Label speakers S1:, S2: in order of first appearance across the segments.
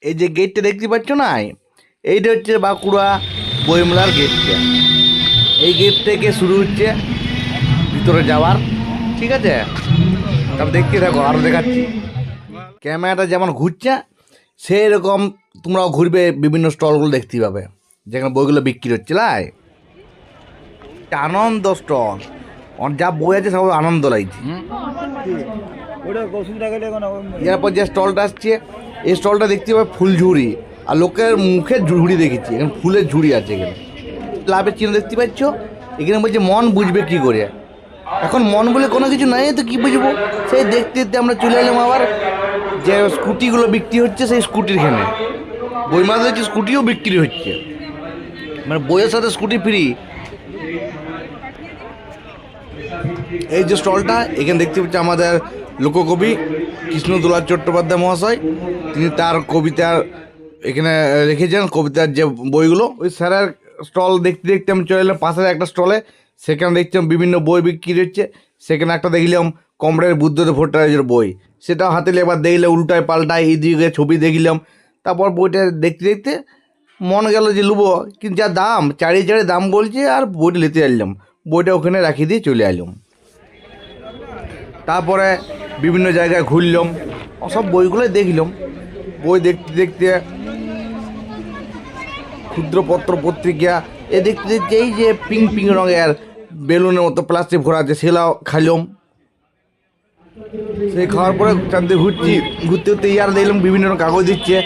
S1: এই যে গেটটা দেখতে পাচ্ছ না, এইটা হচ্ছে বাঁকুড়া বইমেলার গেটটা। এই গেট থেকে শুরু হচ্ছে ভিতরে যাওয়ার, ঠিক আছে? তারপর দেখতে থাকো, আরও দেখাচ্ছি। ক্যামেরাটা যেমন ঘুরছে সেই রকম তোমরাও ঘুরবে, বিভিন্ন স্টলগুলো দেখতে পাবে যেখানে বইগুলো বিক্রি হচ্ছে। লাই আনন্দ স্টল, যা বই আছে সব আনন্দ লাগছে। এরপর যে স্টলটা আসছে, এই স্টলটা দেখতে পাবে ফুলঝুরি, আর লোকের মুখে ঝুড়ি দেখেছি, এখানে ফুলের ঝুড়ি আছে। এখানে লাভের চিহ্ন দেখতে পাচ্ছ। এখানে বলছে মন বুঝবে কি করে। এখন মন বলে কোনো কিছু নাই, তো কি বুঝবো? সেই দেখতে দেখতে আমরা চলে এলাম আবার যে স্কুটিগুলো বিক্রি হচ্ছে সেই স্কুটির এখানে। বইমেলাতে হচ্ছে স্কুটিও বিক্রি হচ্ছে, মানে বইয়ের সাথে স্কুটি ফ্রি। এই যে স্টলটা, এখানে দেখতে পাচ্ছি আমাদের লোককবি কৃষ্ণদুলাল চট্টোপাধ্যায় মহাশয়, তিনি তার কবিতার এখানে রেখেছেন, কবিতার যে বইগুলো। ওই স্যারের স্টল দেখতে দেখতে আমি চলে এলাম পাশের একটা স্টলে। সেখানে দেখছিলাম বিভিন্ন বই বিক্রি হচ্ছে। সেখানে একটা দেখলাম কমরেড বুদ্ধদেব ভট্টাচার্যের বই, সেটাও হাতে এবার দেখলে উল্টায় পাল্টায় এই দিকে ছবি দেখলাম। তারপর বইটা দেখতে দেখতে মন গেল যে লুবো, কিন্তু যা দাম, চারিয়ে চারিয়ে দাম বলছে, আর বইটা নিতে আসলাম। বইটা ওখানে রাখিয়ে দিয়ে চলে এলাম। তারপরে বিভিন্ন জায়গায় ঘুরলাম, সব বইগুলোই দেখলাম। বই দেখতে দেখতে ক্ষুদ্রপত্র পত্রিকা দেখতে দেখতে এই যে পিঙ্ক পিঙ্ক রঙের বেলুনের মতো প্লাস্টিক ভরা আছে, সেগুলো খাইলাম। সেই খাওয়ার পরে চারদিকে ঘুরতে ঘুরতে ইয়ার দেখলাম বিভিন্ন রকম কাগজ দিচ্ছে।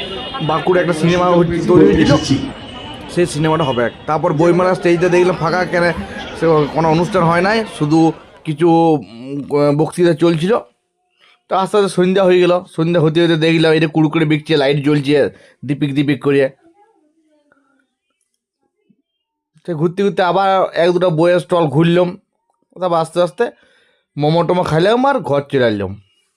S1: বাঁকুড়া একটা সিনেমা তৈরি হয়েছিল, সেই সিনেমাটা হবে। তারপর বইমেলা স্টেজটা দেখলাম ফাঁকা, কেন সে কোনো অনুষ্ঠান হয় নাই, শুধু কিছু বক্তৃতা চলছিল। তো আস্তে আস্তে সন্ধ্যা হয়ে গেল। সন্ধ্যা হতে হতে দেখলাম এটা কুড়কুড়ে বিকছে, লাইট জ্বলছে দিপিক দিপিক করে। সে ঘুরতে ঘুরতে আবার এক দুটো বইয়ের স্টল ঘুরলাম। তারপর আস্তে আস্তে মোমো টোমো খাইলাম আর ঘর চলে এলাম।